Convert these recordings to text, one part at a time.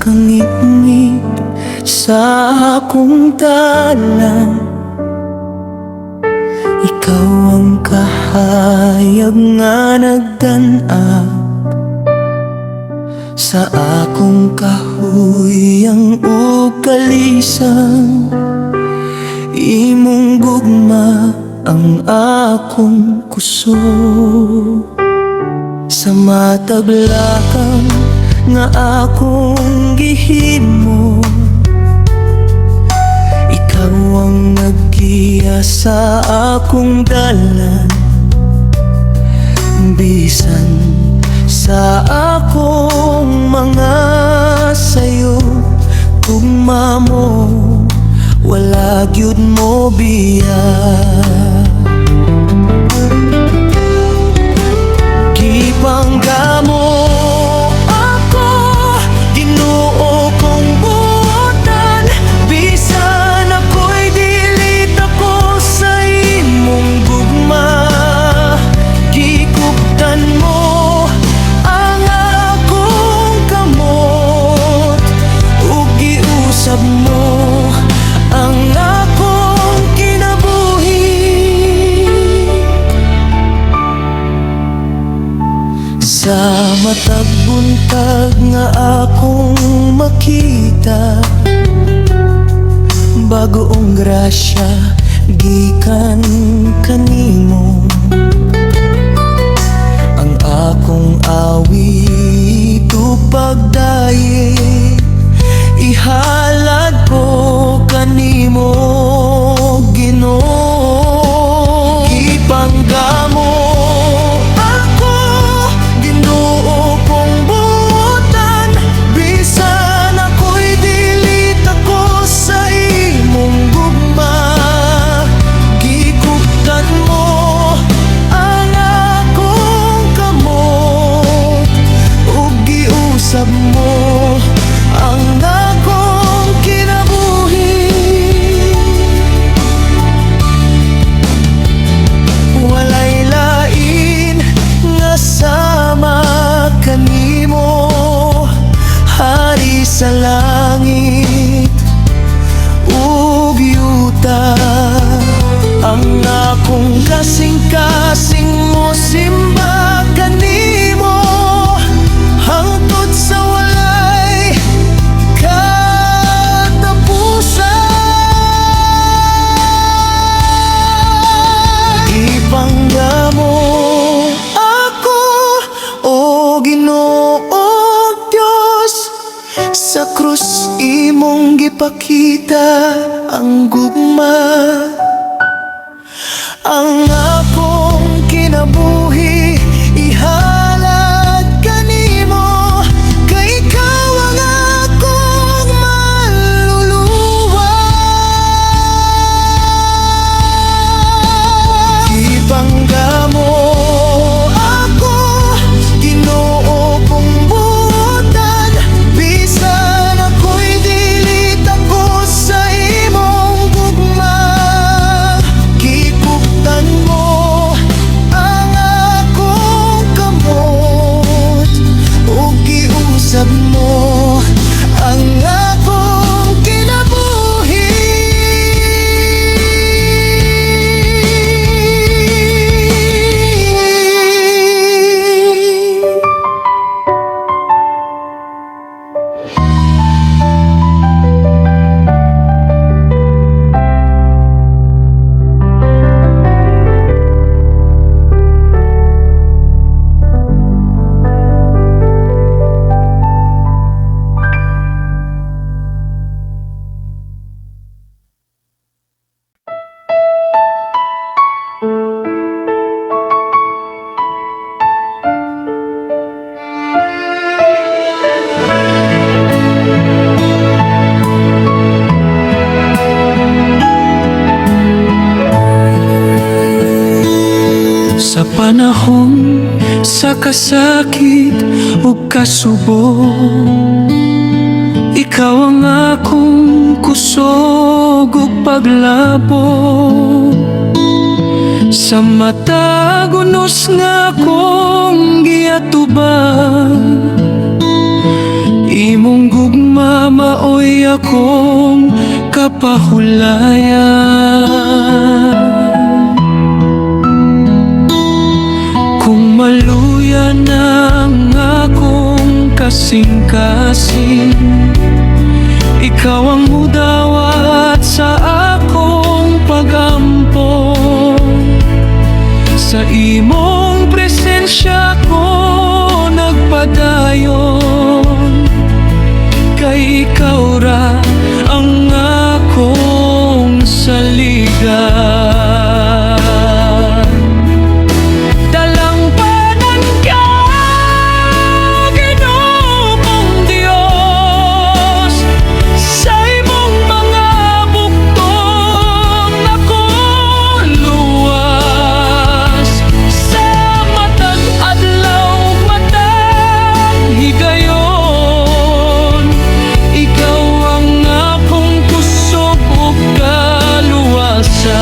kangit-ngit sa akong dalan. Ikaw ang kahayag nga nagdanap sa akong kahuyang ug kalisang. Imong gugma ang akong kusog sa matag lakang nga akong gihimo. Ikaw ang naggiya sa akong dalan, bisan sa akong mga sayo. Tugma mo, wala gyud mo biya. Gipangga mo ako, Ginoo kong buotan, bisan ako'y dilit ako sa imong gugma. Gikuptan mo ang akong kamot, ug giusab mo ang akong kinabuhi. Sa matag buntag nga akong makita, bagoong grasya gikan kanimo. Ang akong awit ug pagdaye ihalad ko kanimo, Ginoo. Gipangga mo ako, Ginoo kong buotan, bisan ako'y dilit ako sa imong gugma. Gikuptan mo ang akong kamot, ug giusab mo ang akong kinabuhi. Walay lain nga sama kanimo, Hari sa langit ug yuta. Ang akong kasing-kasing mo simba kanimo, hangtod sa walay katapusan. Ipangga mo ako, o Ginoo Diyos, sa krus imong gipakita ang gugma. Ang akong kinabuhi ihalad kanimo, kay ikaw ang akong maluluwa. Ipangga mo ako, Ginoo kong buotan, bisan ako'y dilit ako sa imong gugma. Gikuptan mo ang akong kamot, ug giusab mo ang akong kinabuhi. Sa panahon sa kasakit ug kasubok, ikaw ang akong kusog ug paglabot. Sa matag unos nga akong giatubang, imong gugma tao'y akong kapahulayan. Kung maluyan ang akong kasing-kasing, ikaw ang mudawat sa akong pagampo. Sa imong presensya ko nagpadayon, kay ikaw ra ang akong saligan. Dalampanan ka, Ginoo kong Dios, sa imong mga bugtong ako luwas. Sa matag adlaw, matag higayon, ikaw ang akong kusog ug kaluwasan.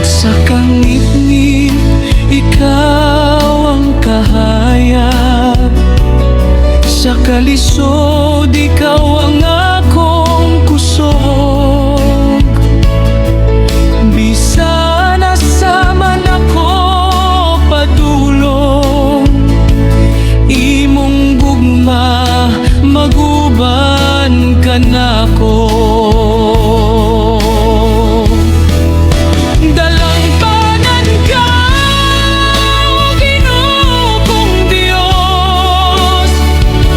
Sa kangit-ngit, ikaw ang kahayag. Sa kalisod, ikaw ang akong kusog. Bisan asa man ako padulong, imong gugma maguban ka nako. Dalampanan ka, Ginoo kong Dios,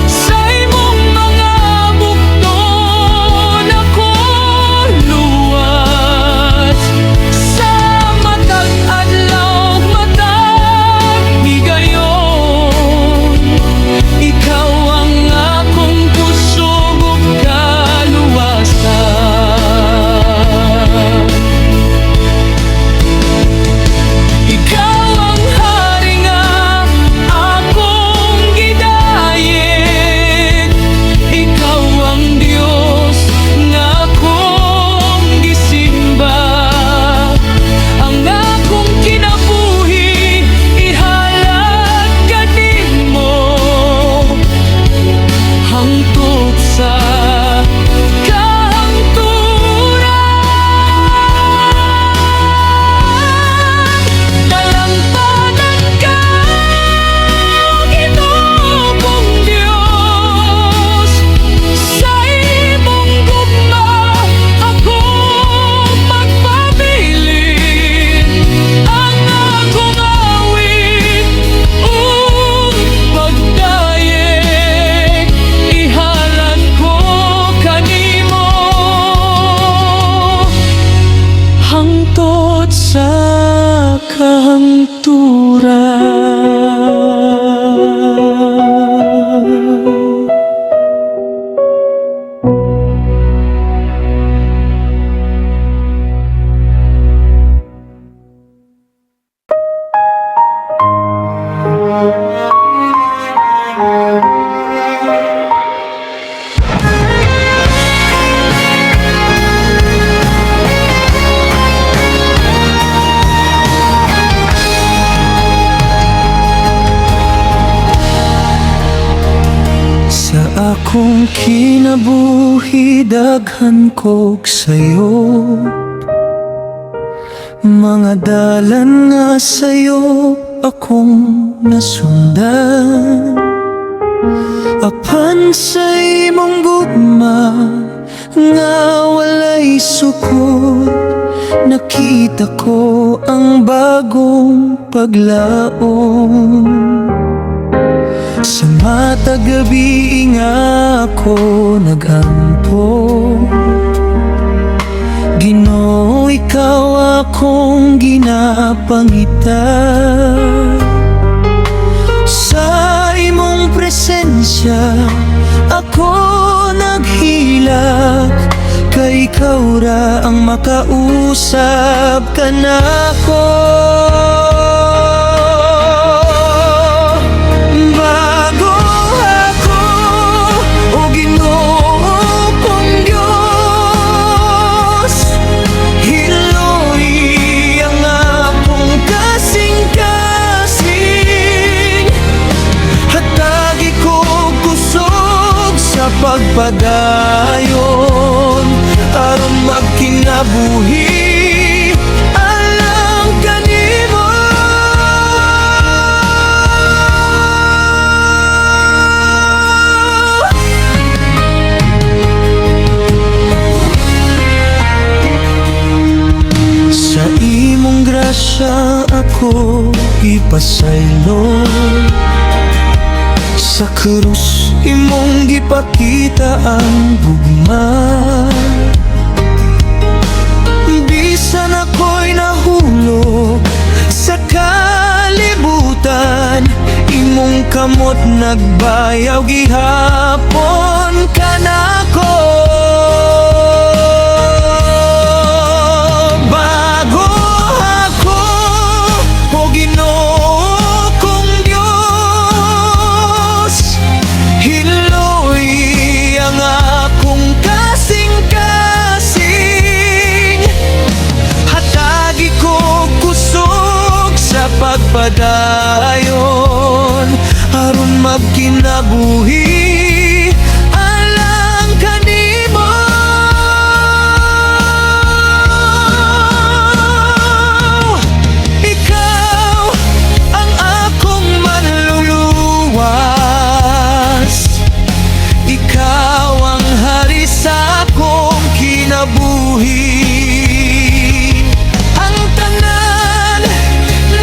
sa imong mga bugtong ako luwas. Sa matag adlaw, matag higayon, ikaw ang akong kusog ug kaluwasan. Ikaw ang hari nga akong gidayeg. Ikaw ang Dios nga akong gisimba. Ang akong kinabuhi ihalad ka nimo, hangtod sa kahangturan. Dalampanan ka, Ginoo kong Dios, sa imong gugma akong magpabilin. Ang akong awit ug pagdayeg, ihalad ko kanimo, hangtod sa kahangturan. Sa akong kinabuhi, daghan kog sayo, mga dalan nga sayo akong nasundan. Apan sa imong gugma nga walay sukod, nakita ko ang bagong paglaom. Sa matag gabi nga ako nagampo, Ginoo ikaw akong ginapangita. Sa imong presensya ako naghilak, kay ikaw ra ang makausap ka nako. Bago ako, o Ginoo kong Diyos, hiloy ang akong kasing-kasing. padayon aron magkinabuhi. Alang kanimo sa imong grasya ako ipasaylo. Sa krus imong gipakita ang gugma. Bisan ako'y nahulog sa kalibutan, imong kamot nagbayaw gihapon ka nako. Bago ako o Ginoo kong Diyos, hiloy ang akong kasing-kasing. Hatagi ko kusog sa pagpadayon aron magkinabuhi. Alang kanimo ikaw ang akong manluluwas. Ikaw ang hari sa akong kinabuhi. Ang tanan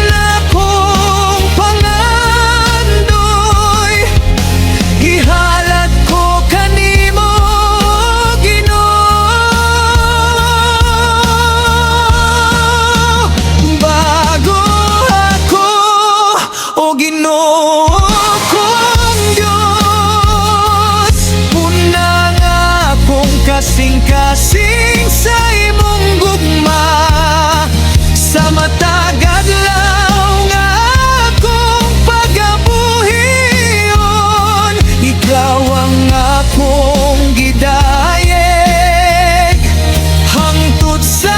na kong pangandoy ihalad ko kanimo, Ginoo. Bago ako o Ginoo kong Diyos, una nga akong kasing-kasing sa imong gugma. Sa matag adlaw nga akong pagabuhion, ikaw ang akong gidayeg hangtod sa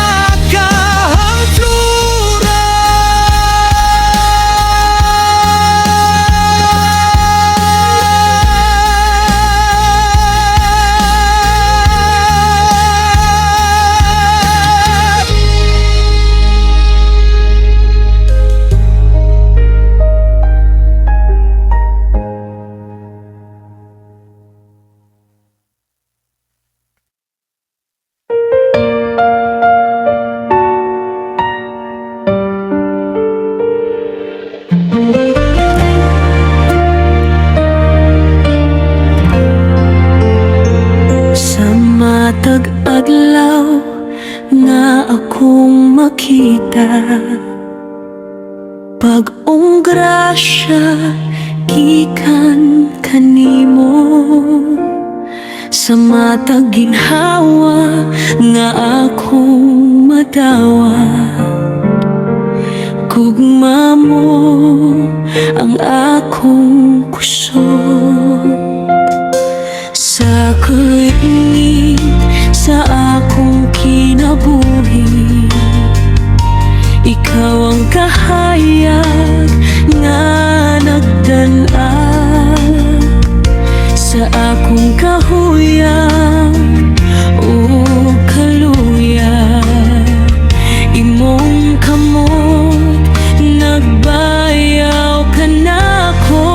matag adlaw nga akong makita, pag-ong grasya gikan kanimo. Sa matag ginhawa nga akong madawa, gugma mo ang akong kusog. Sa kaingin sa akong kinabuhi, ikaw ang kahayag nga nagdala sa akong kahuyang o kaluya. Imong kamot nagbayaw ka nako.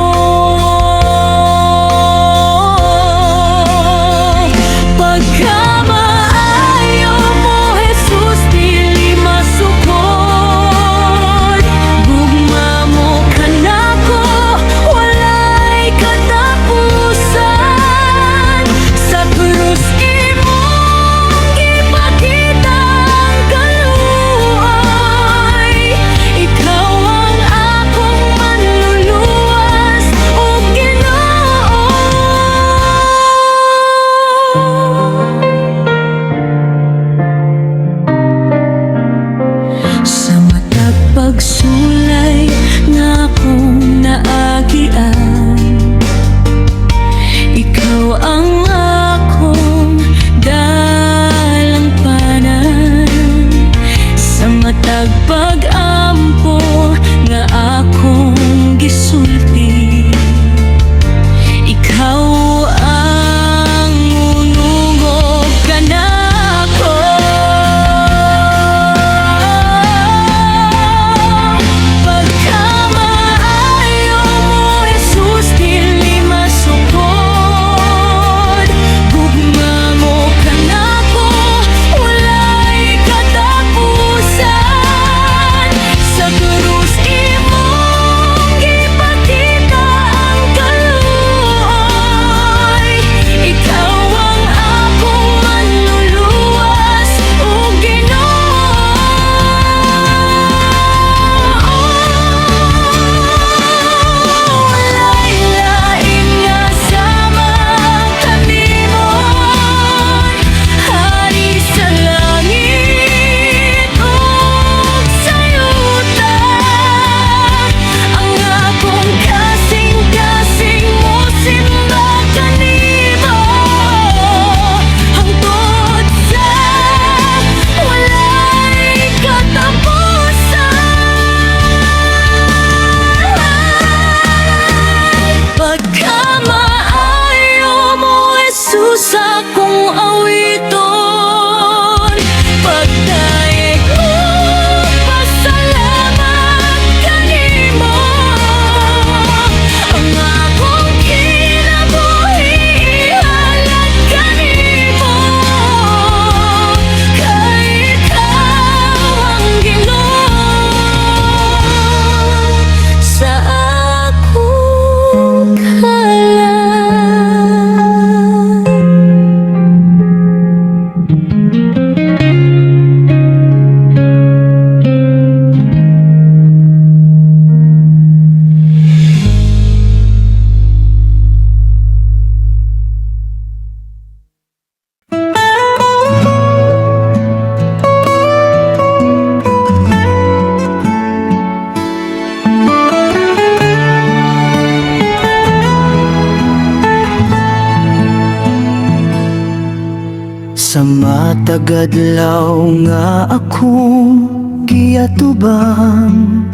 Matagadlaw nga akong giyatubang,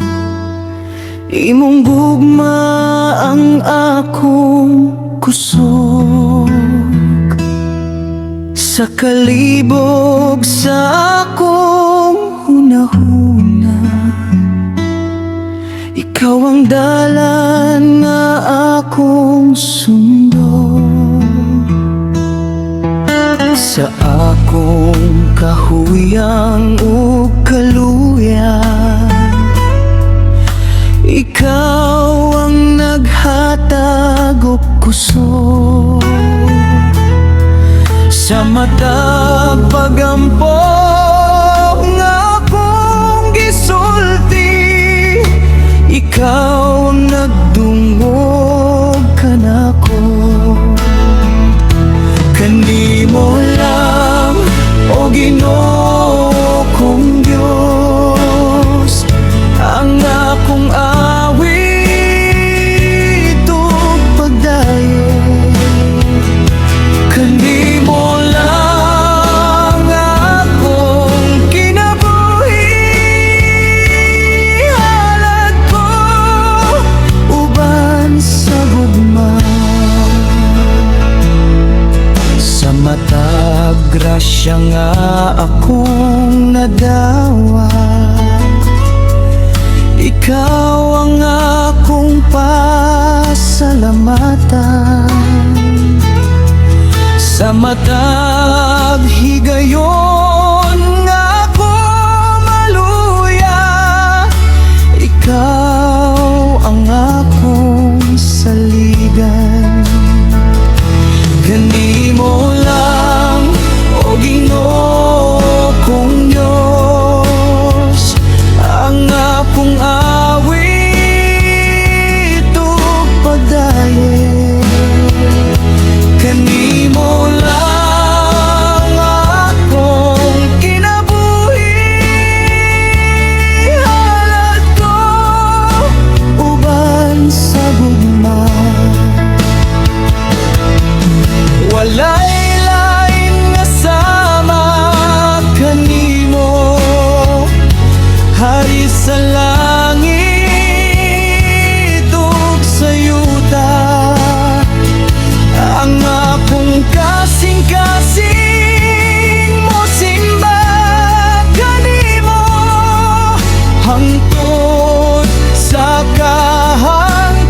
imong gugma ang akong kusog. Sa kalibog sa akong hunahuna, ikaw ang dalan nga akong sundo. Sa akong kahuyang ug kaluyan, ikaw ang naghatag og kusog. Sa matag pagampo nga akong gisulti, ikaw ang nagdungog kanako. Kanimo lang, o Ginoo kong Diyos, ang akong awit ug pagdayon. Kanimo lang akong kinabuhi, halad ko uban sa gugma. Sa matag grasya nga akong nadawat, ikaw ang akong pasalamatan. Sa matag higayon nga ako maluya, ikaw ang akong saligan. Kanimo lang, o Ginoo kong Diyos, ang akong awit ug pagdayon. Kanimo lang akong kinabuhi, halad ko uban sa gugma. Walay lain nga sama kanimo, hari sa langit ug sa yuta. Ang akong kasing-kasing mo simba kanimo, hangtod sa kahangturan.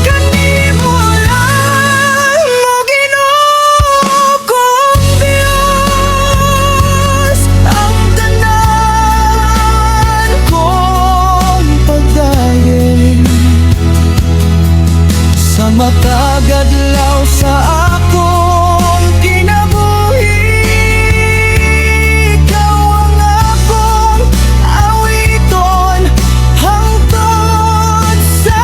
Kanimo lang, o Ginoo kong Diyos, ang tanan kong pagdayon. Sa matag adlaw sa akong kinabuhi, ikaw ang akong awiton, hangtod sa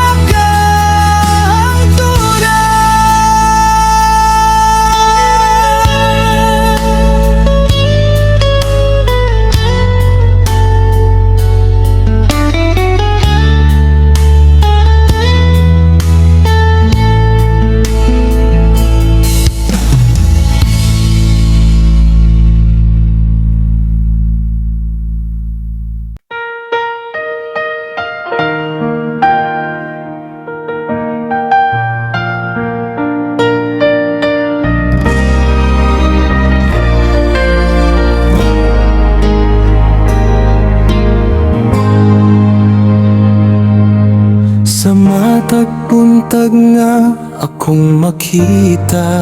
sa matag buntag nga akong makita,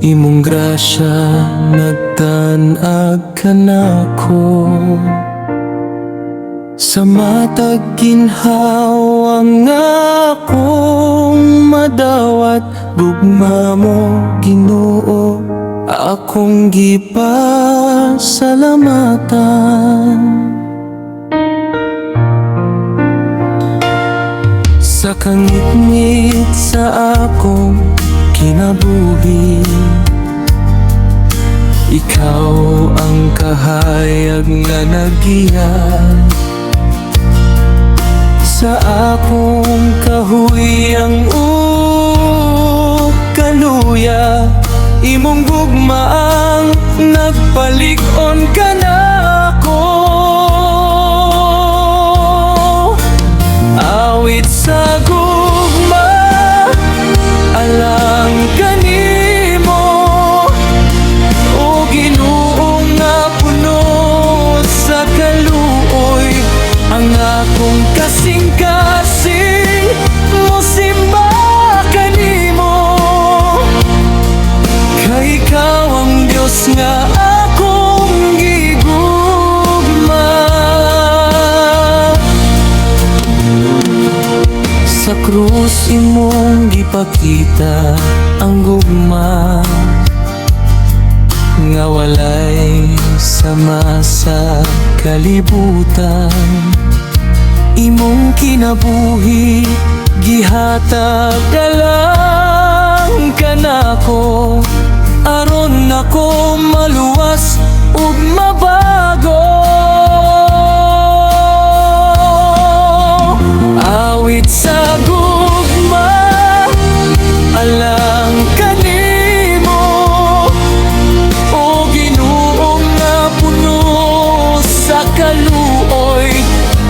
imong grasya nagtan-ag kanako. Sa matag ginhawa nga akong madawat, gugma mo Ginoo akong gipasalamatan. Sa kangit-ngit sa akong kinabuhi, ikaw ang kahayag nga nagiyan. Sa sa akong kahuyang kaluya, imong gugmaang nagpalig-on ka na ako. Awit sa gugma, alang kanimo, o Ginoo nga puno sa kaluoy, ang akong kasing-kasing mosimba kanimo. Kay ikaw ang Diyos nga akong gigugma. Sa krus imong gipakita ang gugma, nga walay sama sa kalibutan. Imong kinabuhi gihatag ka lang kanako, aron nako maluwas ug mabago. Awit sa gugma, alang kanimo, o Ginoo nga puno sa kaluoy,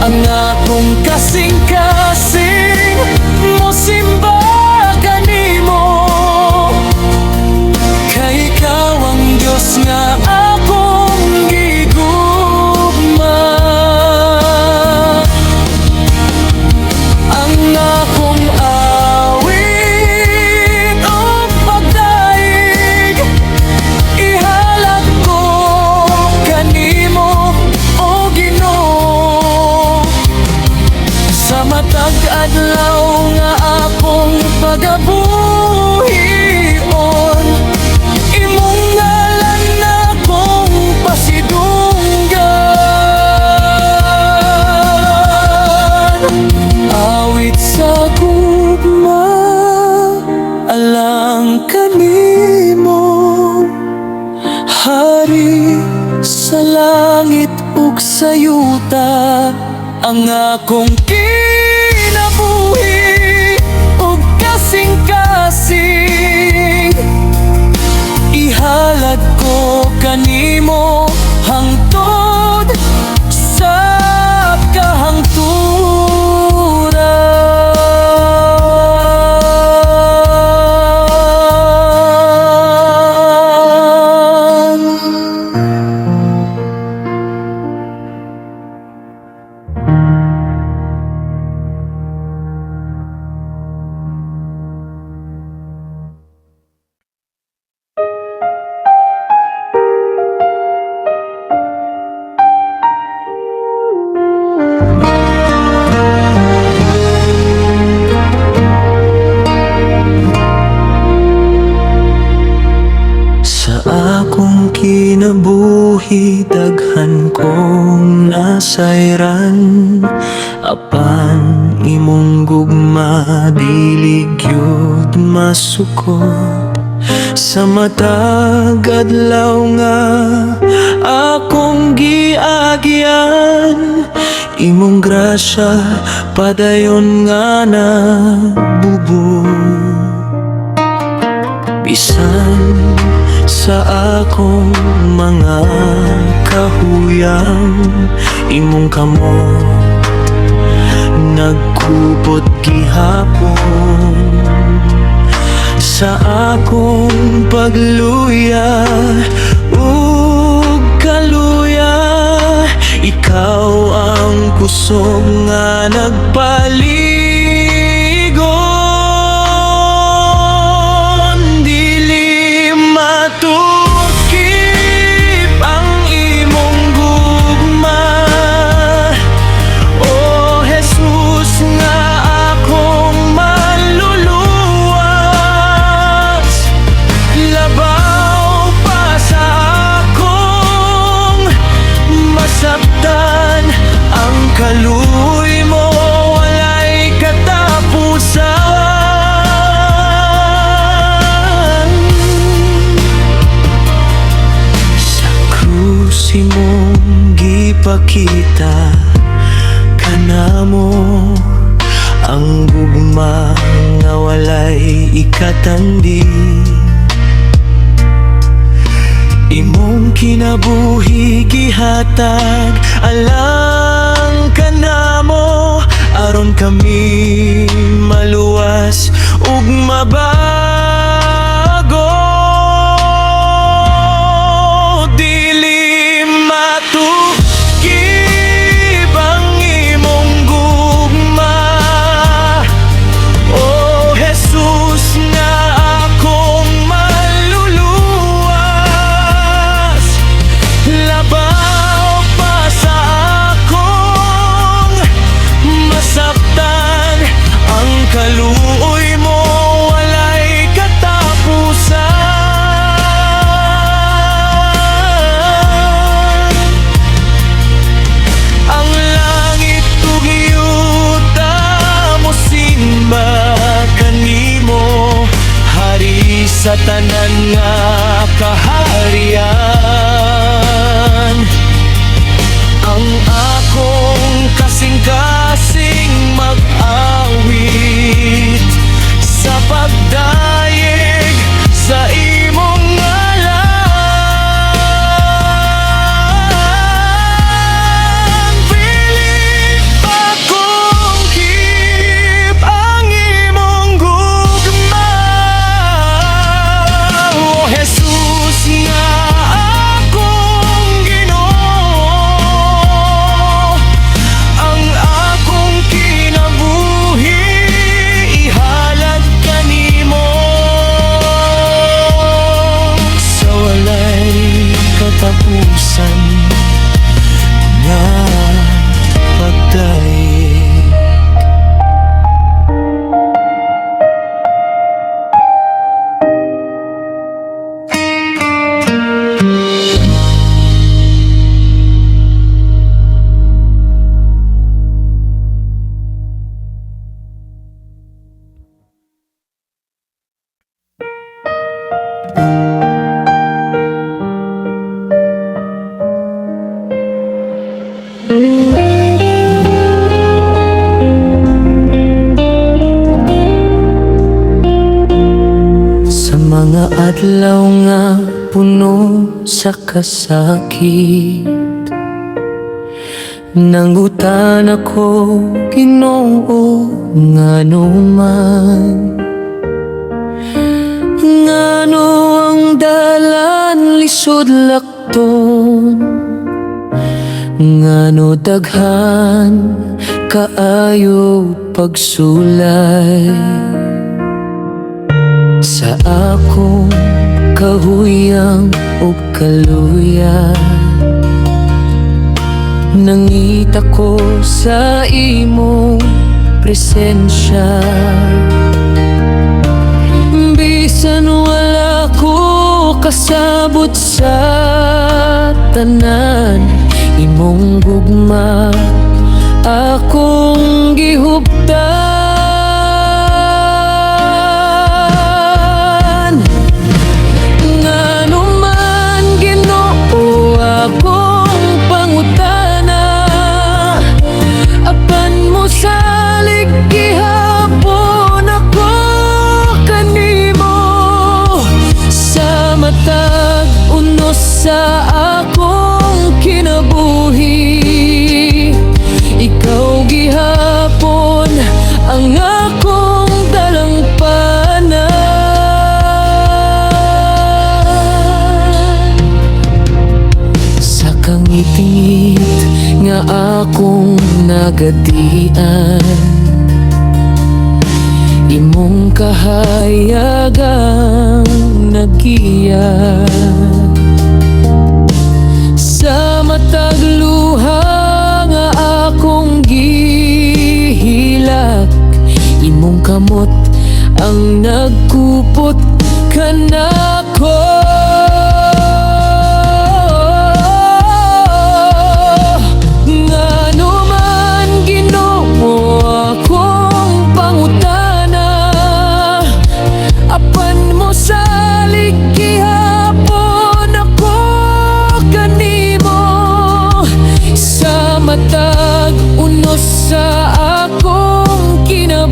ang akong kasing-kasing mosimba kanimo. Kay ikaw ang Diyos nga akong gigugma. Ang akong awit o pagdaig, ihalad ko kanimo, o Ginoo. Sa matag adlaw nga akong pagabuhion, imong ngalan akong pasidunggan. Awit sa gugma, alang kanimo, Hari sa langit ug sa yuta, ang akong kinabuhi ug kasing-kasing, ihalad ko kanimo hangtod sa kahangturan. Sa akong kinabuhi, daghan kong nasayran, apan imong gugma dili gyud masukot. Sa matag adlaw nga akong giagyan, imong grasya padayon nga nagbubong. Bisan sa akong mga kahuyang, imong kamot nagkupot gihapon. Sa akong pagluya ug kaluya, ikaw ang kusog nga nagpaligon. Dili matukip ang imong gugma, o Jesus nga akong maluluwas. Labaw pa sa akong masabtan, ang kaluoy mo walay katapusan. Sa krus imong gipakita kanamo, ang gugma nga walay ikatandi. Imong kinabuhi gihatag alang kanamo, aron kami maluwas ug mabago. Dili matukib ang imong gugma, O Jesus nga akong maluluwas. Labaw pa sa akong masaktan, ang kaluoy mo walay katapusan. Ang langit ug yuta mo simba kanimo, hari sa tanan nga kaharian. Ang akong kasing-kasing mag-awit sa pagdayeg sa imong ngalan. Pilit akong keep ang imong gugma, O Jesus nga akong Ginoo. Ang akong kinabuhi ihalad kanimo, sa walay katapusan nga pagdayeg. Sa mga adlaw nga puno sa kasakit, nangutan ako, Ginoo, ngano man. Ngano ang dalan lisod lakton, ngano daghan kaayo pagsulay. Sa akong kahuyang o kaluya, nangita ko sa imong presensya. Bisan wala ko kasabot sa tanan, imong gugma akong gihuptan. Ngano man, Ginoo, akong pangutana, apan mo salig gihapon ako kanimo. Sa matag unos sa akong kinabuhi, ikaw gihapon ang akong dalampanan. Sa kangit-ngit nga akong nagadian, imong kahayagang nagiya. Sa matag luha nga akong gihilak, imong kamot ang nagkupot kanako. Ngano man, Ginoo, akong pangutana, apan mo salig gihapon ako kanimo. Sa matag unos sa akong kinabuhi,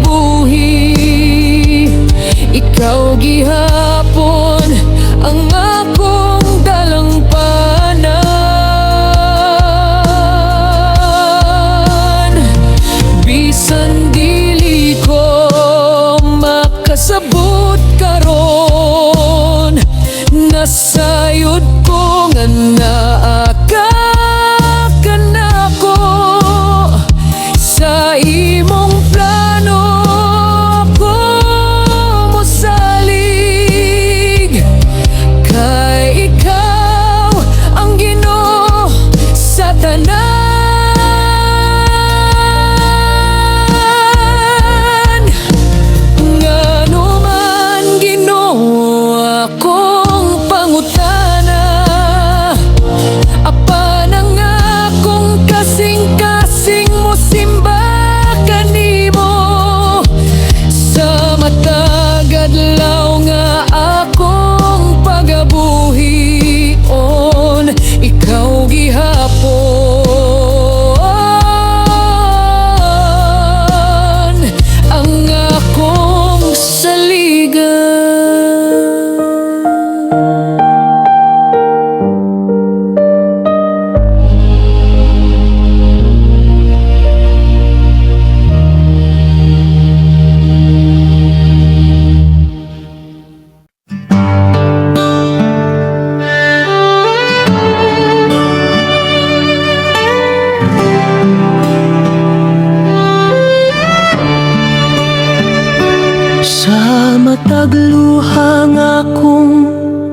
pagluha nga akong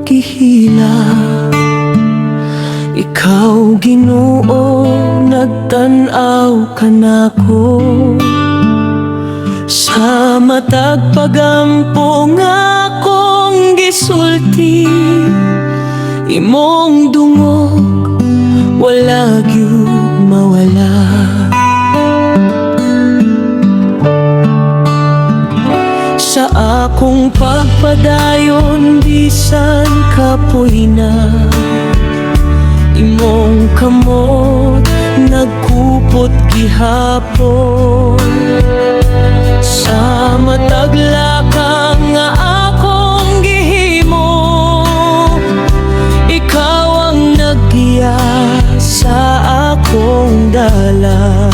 gihila. Ikaw Ginoo, nagtan-aw ka nako. Sa matag pagampo nga akong gisulti, imong dungog wala gyud mawala. Sa akong pagpadayon bisan kapoy na, imong kamot nagkupot gihapon. Sa mataglaka nga akong gihimo, ikaw ang naggiya sa akong dalan.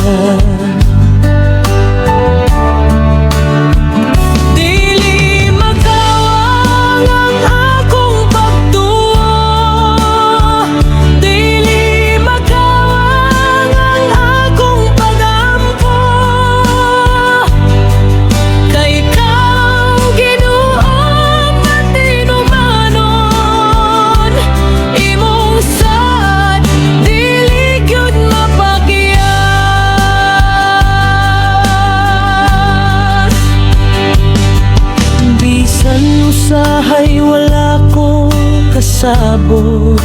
Usahay wala ko kasabot,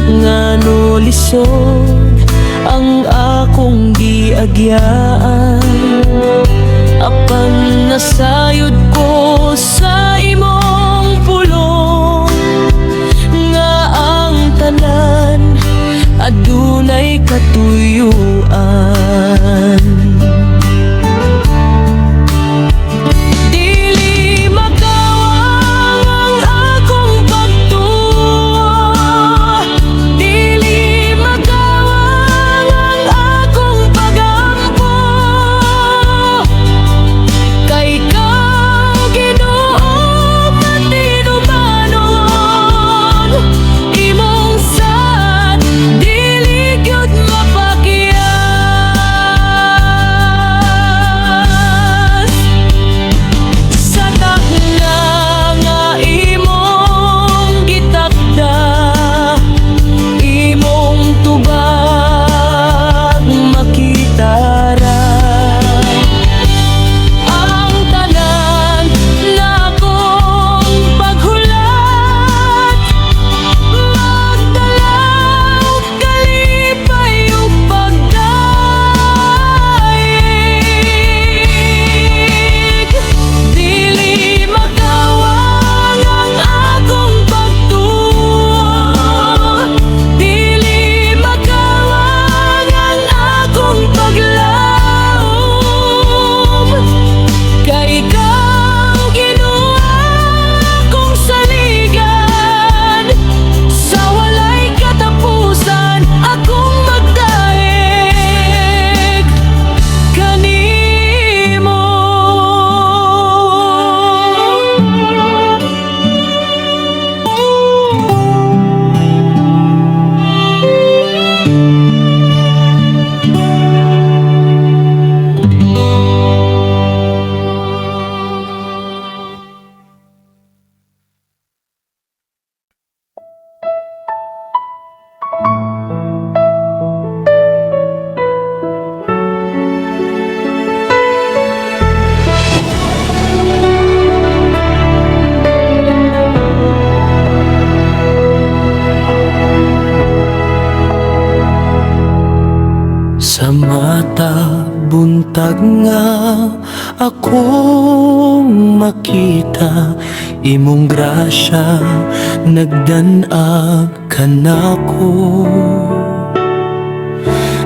ngano lisod ang akong giagyaan. Apan nasayod ko sa imong pulong, nga ang tanan adunay katuyuan. Sa mata buntag nga akong makita, imong grasya nagdanag kanako.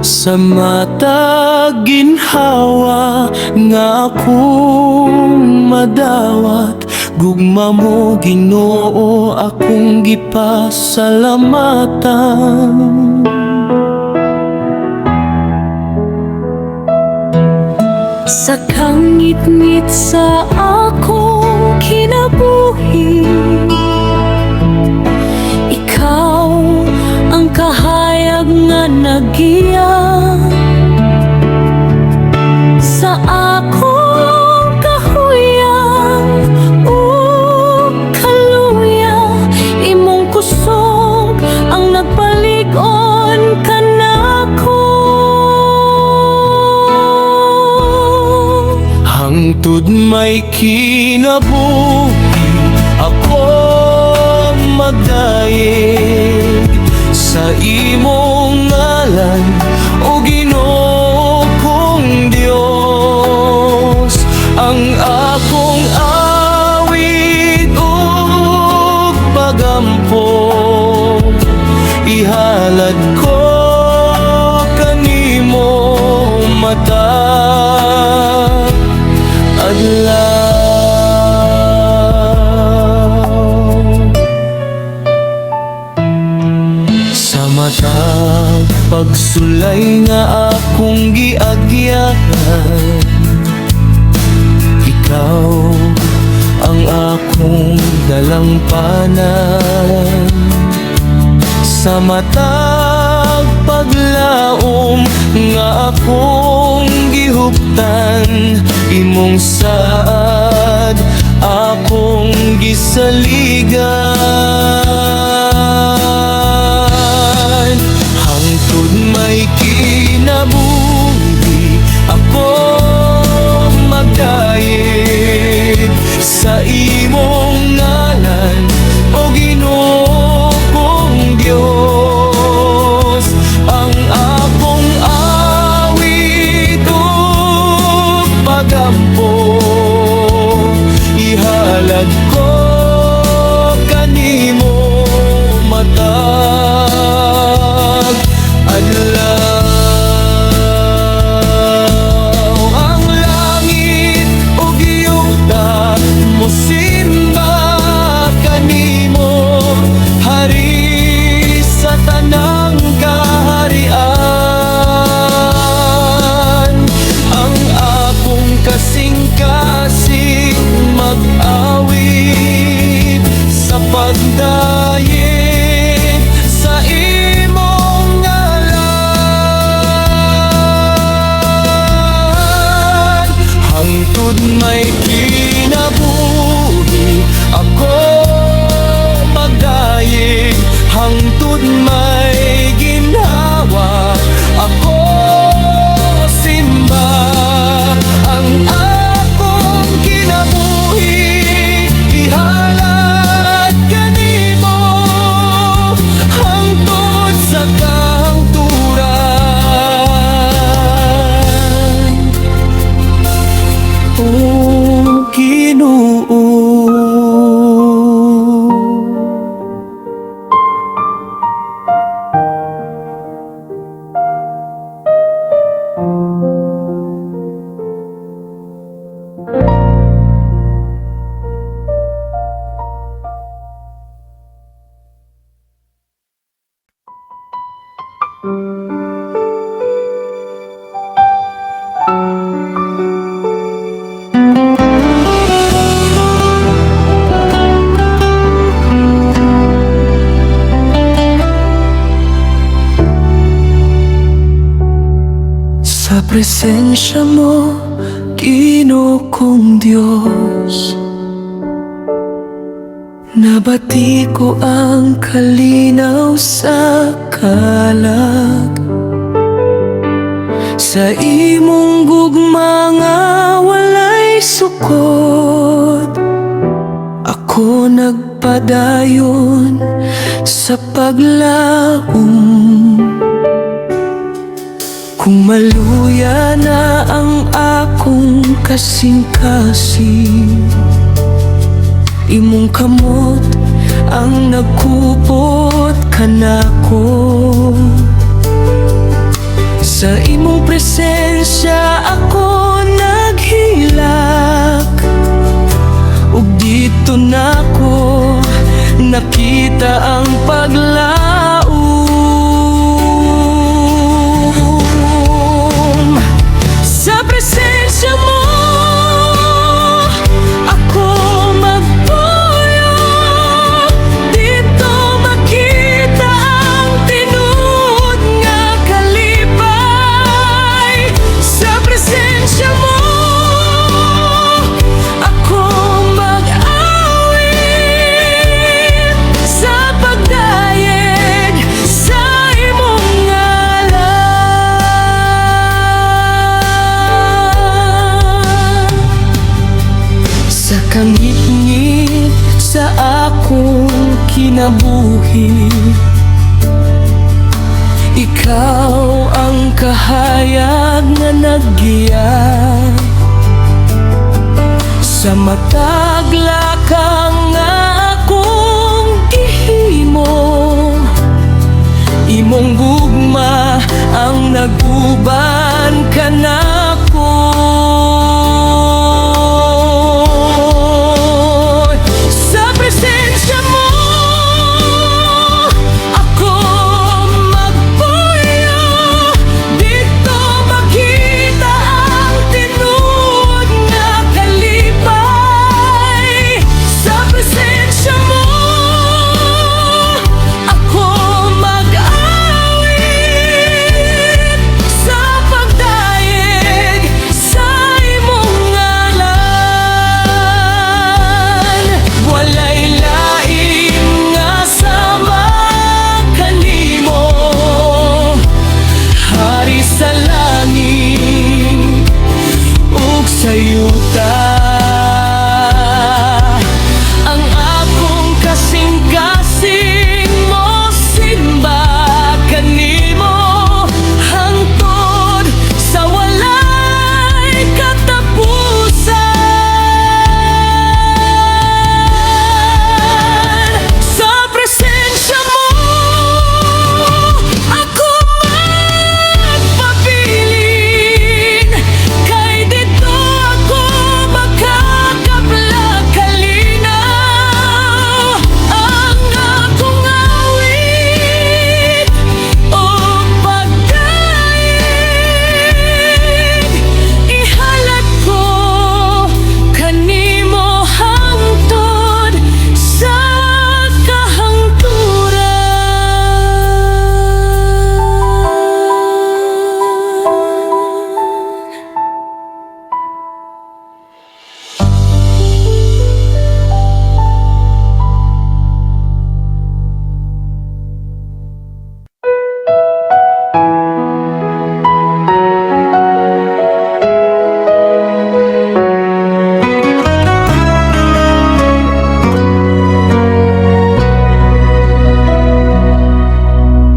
Sa mata ginhawa nga akong madawat, gugma mo Ginoo akong gipasalamatan. Sa kangit-ngit sa akong kinabuhi, ikaw ang kahayag nga nagiya. Sa akong kahuyang Hangtod may kinabuhi ako magdaig sa imong ngalan, o Ginoo kong Dios. Ang akong awit ug pagampo ihalad ko kanimo matag adlaw. Sa matag pagsulay nga akong giagyahan, ikaw ang akong dalampanan. Sa matag paglaom nga akong gihuptan, imong saad akong gisaligan. Hangtod may kinabuhi ako magdaig sa imong ngalan, o Ginoo kong Dios. Ang akong awit ug pagampo ihalad ko kanimo matag adlaw. Ang langit ug yuta mosimba kanimo, hari sa tanang kaharian. Ang akong kasing-kasing mag-awit sa pagdayeg sa imong ngalan. Hangtod may kinabuhi ako magdayeg, hangtod may ginhawa ako simba. Ang akong kinabuhi ihalad kanimo hangtod sa kahangturan, o Ginoo. Sa presensya mo, Ginoo kong Diyos, nabati ko ang kalinaw sa kalag. Sa imong gugma nga walay sukod, ako nagpadayon sa paglaom. Kung maluya na ang akong kasing-kasing, imong kamot ang nagkupot kanako. Sa imong presensya ako naghilak, ug dito nako nakita ang paglaom. Sa presensya mo ako magpuyo, dito makita ang tinud nga kalipay. Sa presensya mo ako mag-awit sa pagdayeg kinabuhi. Ikaw ang kahayag nga naggiya sa matag lakang nga akong gihimo. Imong gugma ang naguban kanako. Sa presensya mo ako magpuyo, dito makita ang tinuod nga kalipay. Sa presensya mo ako mag-awit, sa pagdaig sa imong ngalan. Walay lain nga sama kanimo, Hari sa langit ug sa yuta. Ang akong kasing-kasing mo simba kanimo hangtod sa walay katapusan. Sa presensya mo ako magpabilin, kay dito ako makakaplag kalinaw. Ang akong awit o pagdaig ihalat ko kanimo hangtod sa kahangturan.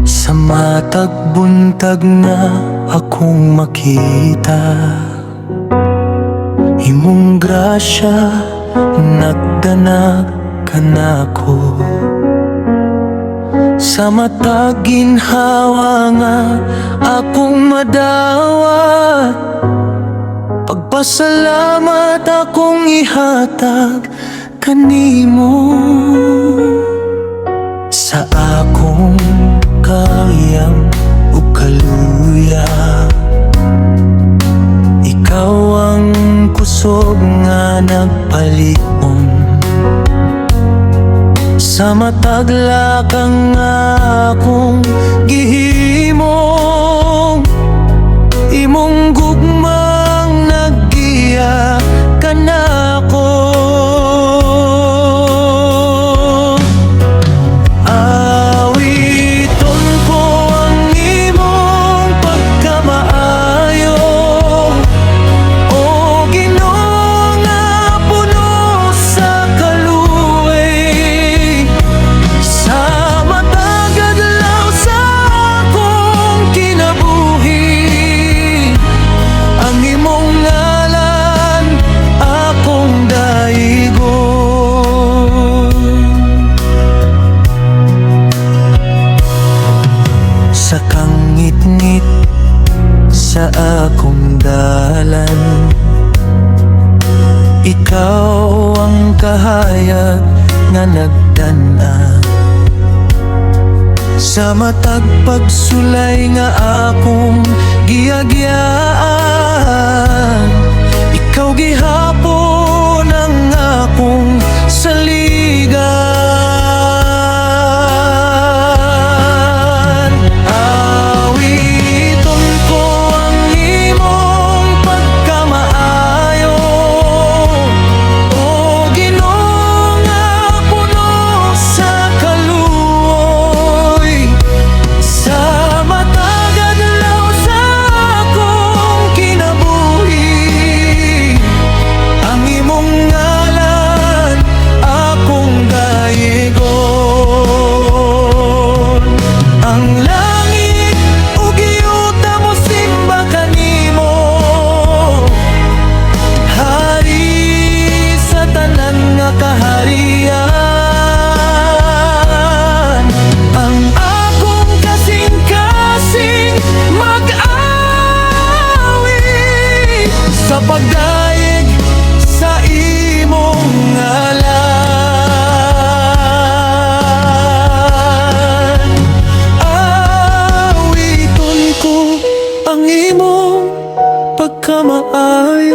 Sa matag buntag na akong makita, imong grasya nagdanag kanako. Sa matag ginhawa nga akong madawat, pagpasalamat akong ihatag kanimo. Sa akong kayang ug kaluya, ikaw ang kusog nga nagpaliom. Sa mataglakang akong gihimo, imong gugmang naggiya kanako. Awiton ko ang imong pagkamaayo, o Ginoo nga puno sa kaluoy. Sa matag adlaw sa akong kinabuhi, ang imong ngalan akong daigon. Sa kangit-ngit sa akong dalan, ikaw ang kahayag nga nagdan-an. Sa matag pagsulay nga akong giagyaan, ikaw gihapon ang akong saligan. Awiton ko ang imong pagkamaayo, o Ginoo nga puno sa kaluoy. Sa matag adlaw sa akong kinabuhi, sa pagdaig sa imong ngalan. Awiton ko ang imong pagkamaayo.